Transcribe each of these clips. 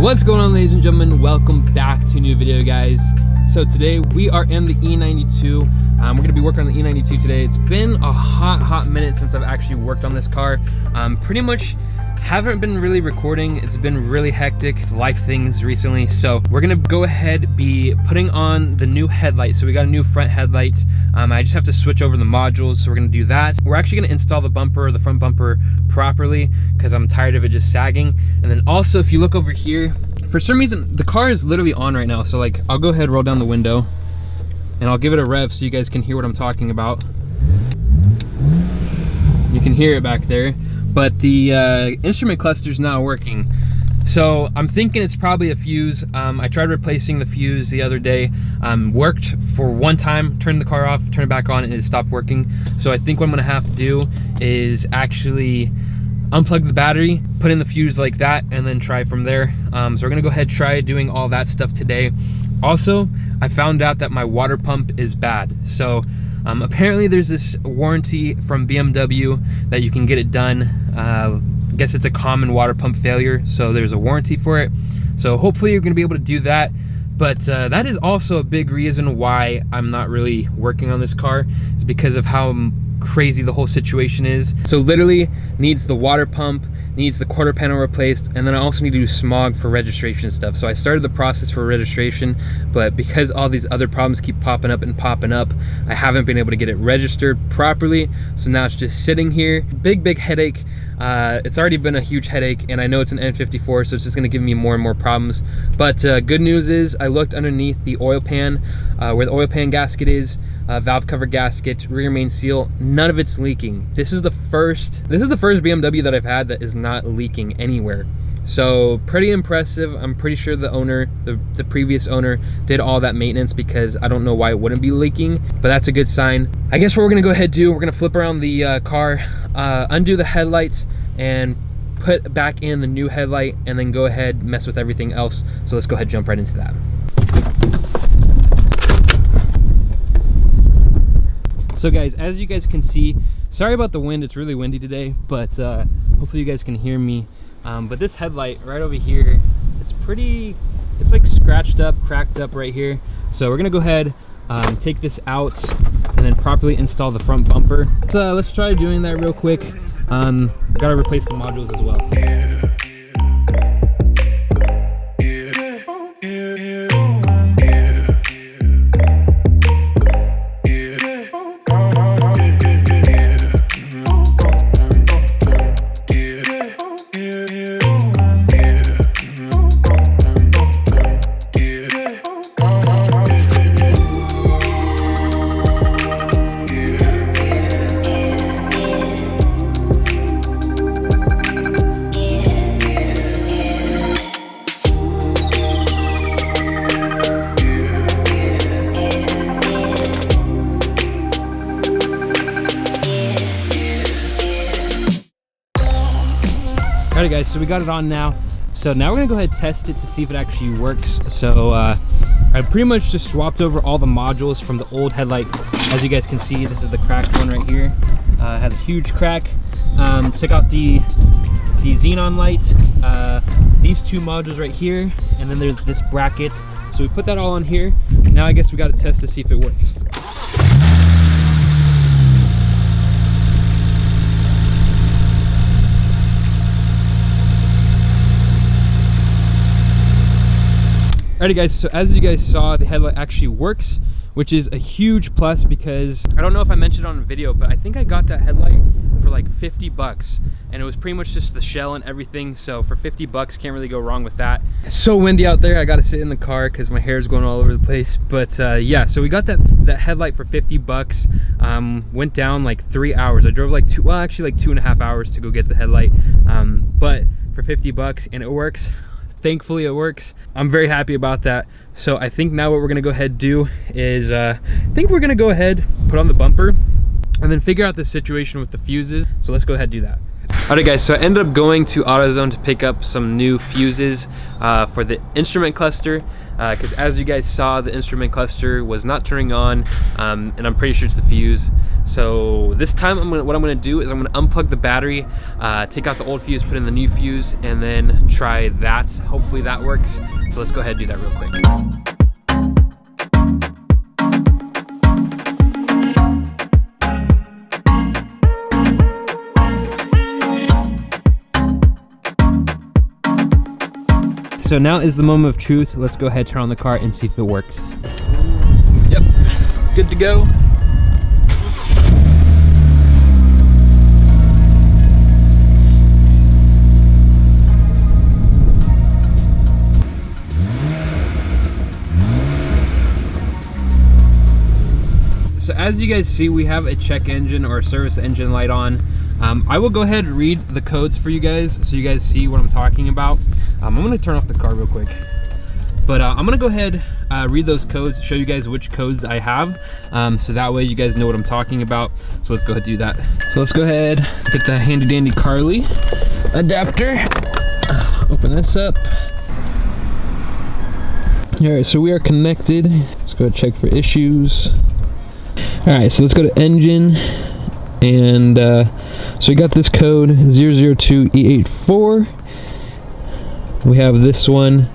What's going on, ladies and gentlemen? Welcome back to a new video, guys. So today we are in the E92. We're going to be working on the E92 today. It's been a hot minute since I've actually worked on this car. Pretty much haven't been really recording. It's been really hectic, life things recently. So we're gonna go ahead be putting on the new headlight. So we got a new front headlight. I just have to switch over the modules, so we're gonna do that. We're actually gonna install the bumper, the front bumper properly, because I'm tired of it just sagging. And then also, if you look over here, for some reason the car is literally on right now. So like, I'll go ahead and roll down the window and I'll give it a rev so you guys can hear what I'm talking about. You can hear it back there. But the instrument cluster is not working. So I'm thinking it's probably a fuse. I tried replacing the fuse the other day. Worked for one time, turned the car off, turned it back on, and it stopped working. So I think what I'm gonna have to do is actually unplug the battery, put in the fuse like that, and then try from there. So we're gonna go ahead and try doing all that stuff today. Also, I found out that my water pump is bad. So apparently there's this warranty from BMW that you can get it done. I guess it's a common water pump failure, so there's a warranty for it. So hopefully you're gonna be able to do that. But that is also a big reason why I'm not really working on this car. It's because of how crazy the whole situation is. So literally needs the water pump, needs the quarter panel replaced, and then I also need to do smog for registration stuff. So I started the process for registration, but because all these other problems keep popping up, I haven't been able to get it registered properly. So now it's just sitting here. Big headache. It's already been a huge headache, and I know it's an N54, so it's just gonna give me more and more problems. But good news is I looked underneath the oil pan, where the oil pan gasket is, valve cover gasket, rear main seal, none of it's leaking. This is the first BMW that I've had that is not leaking anywhere. So pretty impressive. I'm pretty sure the owner, the previous owner, did all that maintenance, because I don't know why it wouldn't be leaking, but that's a good sign. I guess what we're gonna go ahead and do, we're gonna flip around the car, undo the headlights, and put back in the new headlight, and then go ahead and mess with everything else. So let's go ahead and jump right into that. So guys, as you guys can see, sorry about the wind, it's really windy today, but hopefully you guys can hear me. But this headlight right over here, it's like scratched up, cracked up right here. So we're gonna go ahead, take this out, and then properly install the front bumper. So let's try doing that real quick. Gotta replace the modules as well. Alright guys, so we got it on now. So now we're gonna go ahead and test it to see if it actually works. So I pretty much just swapped over all the modules from the old headlight. As you guys can see, this is the cracked one right here. It has a huge crack. Took out the xenon light, these two modules right here, and then there's this bracket. So we put that all on here. Now I guess we gotta test to see if it works. Alrighty guys, so as you guys saw, the headlight actually works, which is a huge plus, because I don't know if I mentioned it on a video, but I think I got that headlight for like 50 bucks, and it was pretty much just the shell and everything. So for 50 bucks, can't really go wrong with that. It's so windy out there, I gotta sit in the car because my hair is going all over the place. But yeah, so we got that headlight for 50 bucks. Went down like 3 hours. I drove like 2.5 hours to go get the headlight, but for 50 bucks, and it works. Thankfully it works. I'm very happy about that. So I think now what we're gonna go ahead and do is I think we're gonna go ahead, put on the bumper, and then figure out the situation with the fuses. So let's go ahead and do that. Alright guys, so I ended up going to AutoZone to pick up some new fuses for the instrument cluster, because as you guys saw, the instrument cluster was not turning on, and I'm pretty sure it's the fuse. So this time what I'm gonna do is I'm gonna unplug the battery, take out the old fuse, put in the new fuse, and then try that. Hopefully that works. So let's go ahead and do that real quick. So now is the moment of truth. Let's go ahead, turn on the car, and see if it works. Yep, it's good to go. So as you guys see, we have a check engine or a service engine light on. I will go ahead and read the codes for you guys so you guys see what I'm talking about. I'm gonna turn off the car real quick. But I'm gonna go ahead, read those codes, show you guys which codes I have, so that way you guys know what I'm talking about. So let's go ahead and do that. So let's go ahead, get the handy dandy Carly adapter. Open this up. All right, so we are connected. Let's go ahead and check for issues. All right, so let's go to engine. And so we got this code 002E84. We have this one,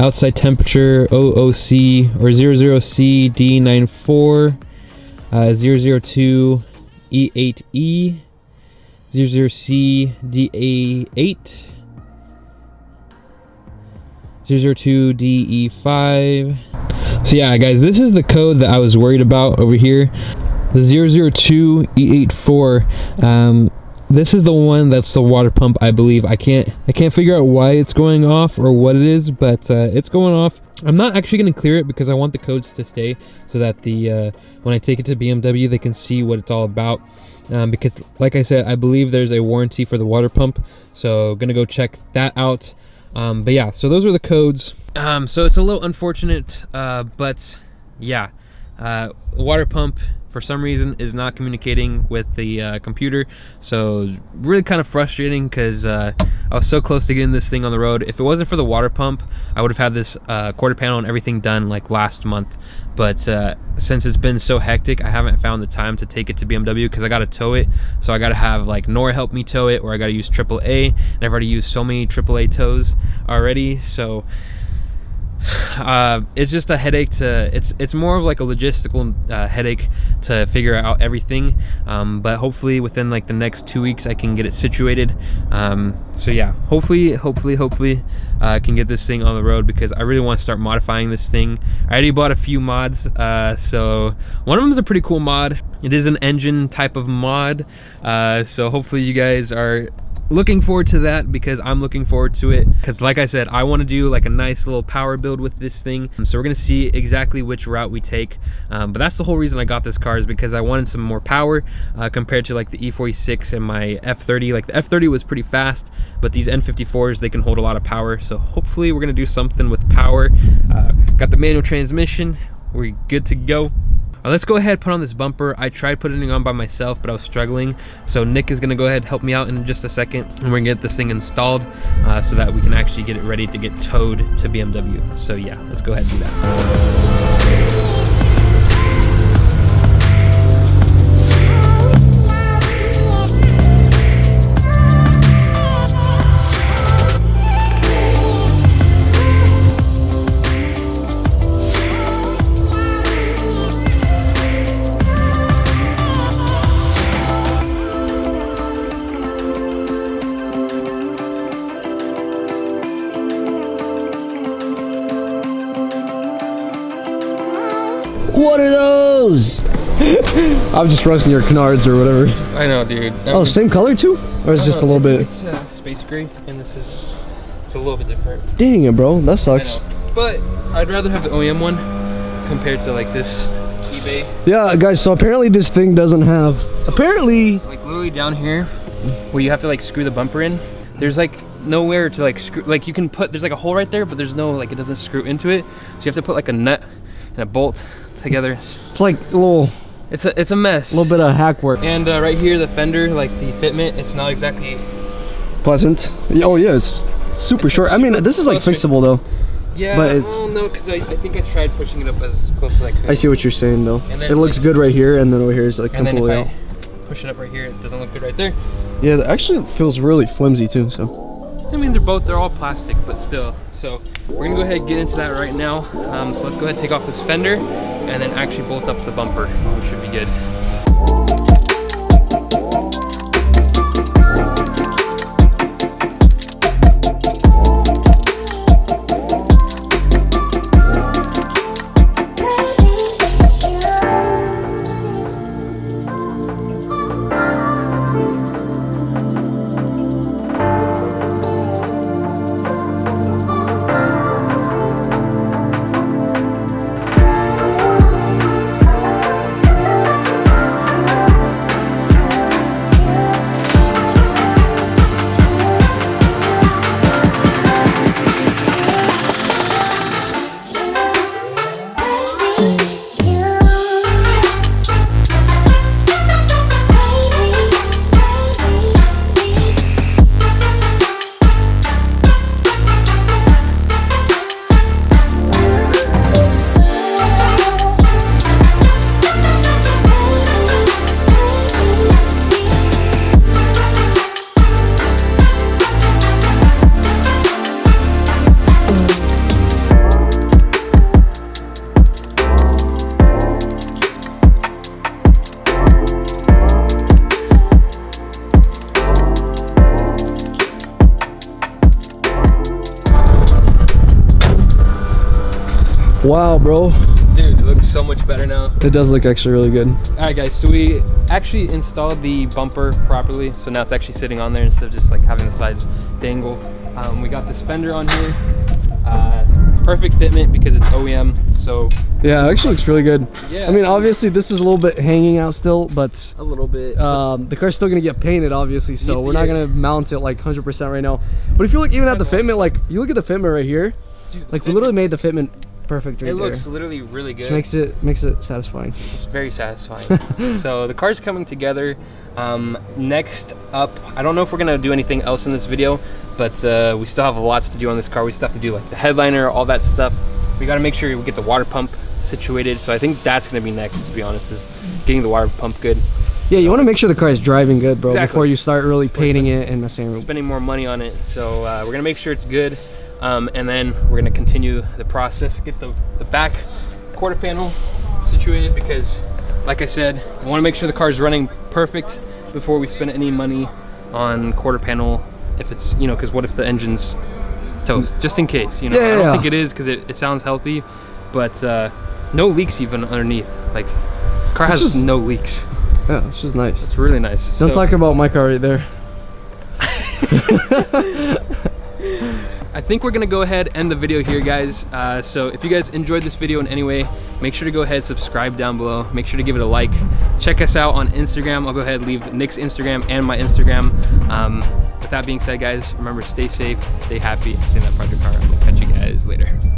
outside temperature OOC or 00CD94, 002E8E, 00CD8, 002DE5. So yeah, guys, this is the code that I was worried about over here. The 002E84, this is the one that's the water pump, I believe. I can't figure out why it's going off or what it is, but it's going off. I'm not actually going to clear it because I want the codes to stay so that the when I take it to BMW, they can see what it's all about. Because like I said, I believe there's a warranty for the water pump, so gonna go check that out. But yeah, so those are the codes. So it's a little unfortunate, but yeah, water pump for some reason is not communicating with the computer, so really kind of frustrating because I was so close to getting this thing on the road. If it wasn't for the water pump, I would have had this quarter panel and everything done like last month, but since it's been so hectic, I haven't found the time to take it to BMW because I got to tow it. So I got to have like Nora help me tow it, or I got to use AAA, and I've already used so many AAA tows already, so it's just a headache to it's more of like a logistical headache to figure out everything, but hopefully within like the next 2 weeks I can get it situated. So yeah, hopefully I can get this thing on the road because I really want to start modifying this thing. I already bought a few mods, so one of them is a pretty cool mod. It is an engine type of mod, so hopefully you guys are looking forward to that because I'm looking forward to it, because like I said, I want to do like a nice little power build with this thing. So we're gonna see exactly which route we take, but that's the whole reason I got this car, is because I wanted some more power compared to like the E46 and my F30. Like the F30 was pretty fast, but these N54s, they can hold a lot of power. So hopefully we're gonna do something with power. Got the manual transmission, we're good to go. Let's go ahead and put on this bumper. I tried putting it on by myself, but I was struggling. So Nick is gonna go ahead and help me out in just a second, and we're gonna get this thing installed so that we can actually get it ready to get towed to BMW. So yeah, let's go ahead and do that. What are those? I'm just rusting your canards or whatever. I know, dude. Oh, same color too? Or is it just a little bit? It's space gray, and it's a little bit different. Dang it, bro. That sucks. But I'd rather have the OEM one compared to like this eBay. Yeah, guys, so apparently this thing doesn't have... Apparently... Like literally down here, where you have to like screw the bumper in, there's like nowhere to like screw. Like you can put, there's like a hole right there, but there's no, like it doesn't screw into it. So you have to put like a nut and a bolt together. It's like a little It's a mess. A little bit of hack work. And right here, the fender, like the fitment, it's not exactly pleasant. Oh yeah, it's super short. I mean, this is like fixable though. Yeah, but I don't know, because I think I tried pushing it up as close as I could. I see what you're saying though. And then, it looks good right here, and then over here is like completely out. And then if I push it up right here, it doesn't look good right there. Yeah, actually it feels really flimsy too, so. I mean, they're all plastic, but still. So we're gonna go ahead and get into that right now. So let's go ahead and take off this fender and then actually bolt up the bumper. We should be good. Wow, bro. Dude, it looks so much better now. It does look actually really good. All right, guys, so we actually installed the bumper properly. So now it's actually sitting on there instead of just like having the sides dangle. We got this fender on here. Perfect fitment because it's OEM, so. Yeah, it actually looks really good. Yeah. I mean, obviously this is a little bit hanging out still, but. A little bit. The car's still gonna get painted, obviously, so we're not gonna mount it like 100% right now. But if you look even at the fitment, like, you look at the fitment right here, dude, like we literally made the fitment perfect right there. It looks literally really good. Which makes it satisfying. It's very satisfying. So the car's coming together. Next up, I don't know if we're gonna do anything else in this video, but we still have lots to do on this car. We still have to do like the headliner, all that stuff. We got to make sure we get the water pump situated. So I think that's gonna be next, to be honest, is getting the water pump good. Yeah, you want to make sure the car is driving good, bro, exactly. Before you start really painting it and messing around. Spending more money on it. So we're gonna make sure it's good. And then we're gonna continue the process, get the back quarter panel situated, because like I said, I want to make sure the car is running perfect before we spend any money on quarter panel. If it's, you know, because what if the engine's toast, just in case, you know. I don't think it is, because it sounds healthy, but no leaks even underneath. Like, the car has no leaks. Yeah, it's just nice. It's really nice. Don't talk about my car right there. I think we're gonna go ahead and end the video here, guys. So if you guys enjoyed this video in any way, make sure to go ahead, subscribe down below, make sure to give it a like. Check us out on Instagram. I'll go ahead and leave Nick's Instagram and my Instagram. With that being said, guys, remember, stay safe, stay happy, stay in that project car. I'm gonna catch you guys later.